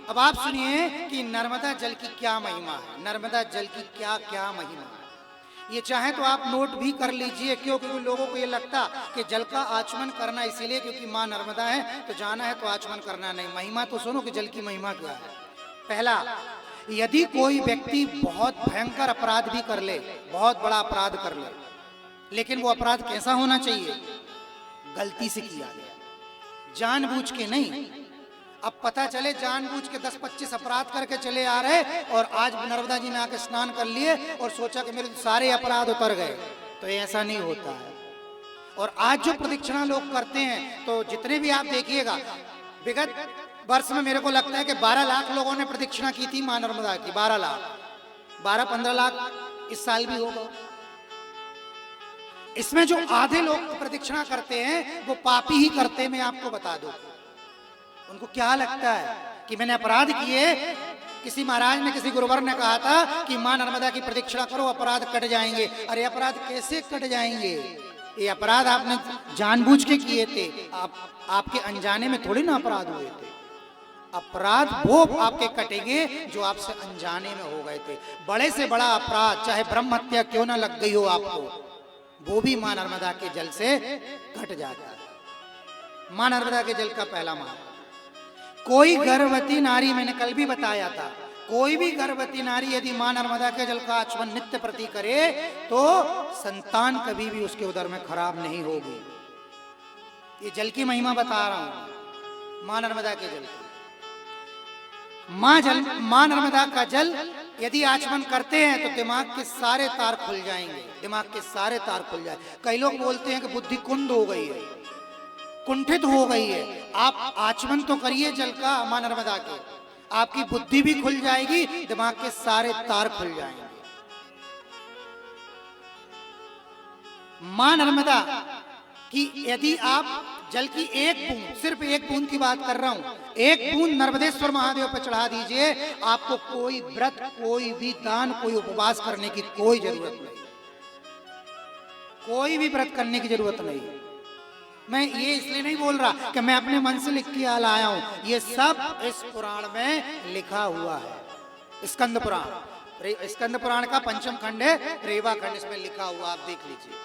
अब आप सुनिए कि नर्मदा जल की क्या महिमा है, नर्मदा जल की क्या क्या महिमा है। ये चाहे तो आप नोट भी कर लीजिए। क्यों? क्योंकि लोगों को ये लगता कि जल का आचमन करना इसीलिए क्योंकि माँ नर्मदा है तो जाना है तो आचमन करना नहीं। महिमा तो सुनो कि जल की महिमा क्या है। पहला, यदि कोई व्यक्ति बहुत भयंकर अपराध भी कर ले, बहुत बड़ा अपराध कर ले, लेकिन वो अपराध कैसा होना चाहिए? गलती से किया गया, जानबूझ के नहीं। अब पता चले जानबूझ के 10-25 अपराध करके चले आ रहे और आज नर्मदा जी में आके स्नान कर लिए और सोचा कि मेरे सारे अपराध उतर गए, तो ऐसा नहीं होता है। और आज जो प्रदक्षिणा लोग करते हैं तो जितने भी आप देखिएगा, विगत वर्ष में मेरे को लगता है कि 12 लाख लोगों ने प्रदक्षिणा की थी मां नर्मदा की। 12 लाख, 12-15 लाख इस साल भी होगा। इसमें जो आधे लोग प्रदक्षिणा करते हैं वो पापी ही करते हैं। मैं आपको बता दूं, उनको क्या लगता है कि मैंने अपराध किए। किसी महाराज ने, किसी गुरुवर ने कहा था कि मां नर्मदा की प्रदक्षिणा करो अपराध कट जाएंगे। अरे अपराध कैसे कट जाएंगे? ये अपराध आपने जानबूझ के किए थे, आपके अनजाने में थोड़ी ना अपराध हुए थे। अपराध वो आपके कटेंगे जो आपसे अनजाने में हो गए थे। बड़े से बड़ा अपराध, चाहे ब्रह्म हत्या क्यों ना लग गई हो आपको, वो भी मां नर्मदा के जल से घट जाता है। मां नर्मदा के जल का पहला महत्व। कोई गर्भवती नारी, मैंने कल भी बताया था, कोई भी गर्भवती नारी यदि मां नर्मदा के जल का आचमन नित्य प्रति करे तो संतान कभी भी उसके उदर में खराब नहीं होगी। ये जल की महिमा बता रहा हूं, मां नर्मदा के जल की। मां नर्मदा का जल यदि आचमन करते हैं तो दिमाग के सारे तार खुल जाएंगे, दिमाग के सारे तार खुल जाए। कई लोग बोलते हैं कि बुद्धि कुंद हो गई है, कुंठित हो गई है। आप आचमन तो करिए जल का मां नर्मदा के, आपकी बुद्धि भी खुल जाएगी, दिमाग के सारे तार खुल जाएंगे। मां नर्मदा कि यदि आप जल की एक बूंद, सिर्फ एक बूंद की बात कर रहा हूं, एक बूंद नर्मदेश्वर महादेव पर चढ़ा दीजिए, आपको कोई व्रत, कोई भी दान, कोई उपवास करने की कोई जरूरत नहीं, कोई भी व्रत करने की जरूरत नहीं। मैं ये इसलिए नहीं बोल रहा कि मैं अपने मन से लिख के लाया हूं, ये सब इस पुराण में लिखा हुआ है। स्कंद पुराण, स्कंद पुराण का पंचम खंड है, रेवा खंड, इसमें लिखा हुआ, आप देख लीजिए।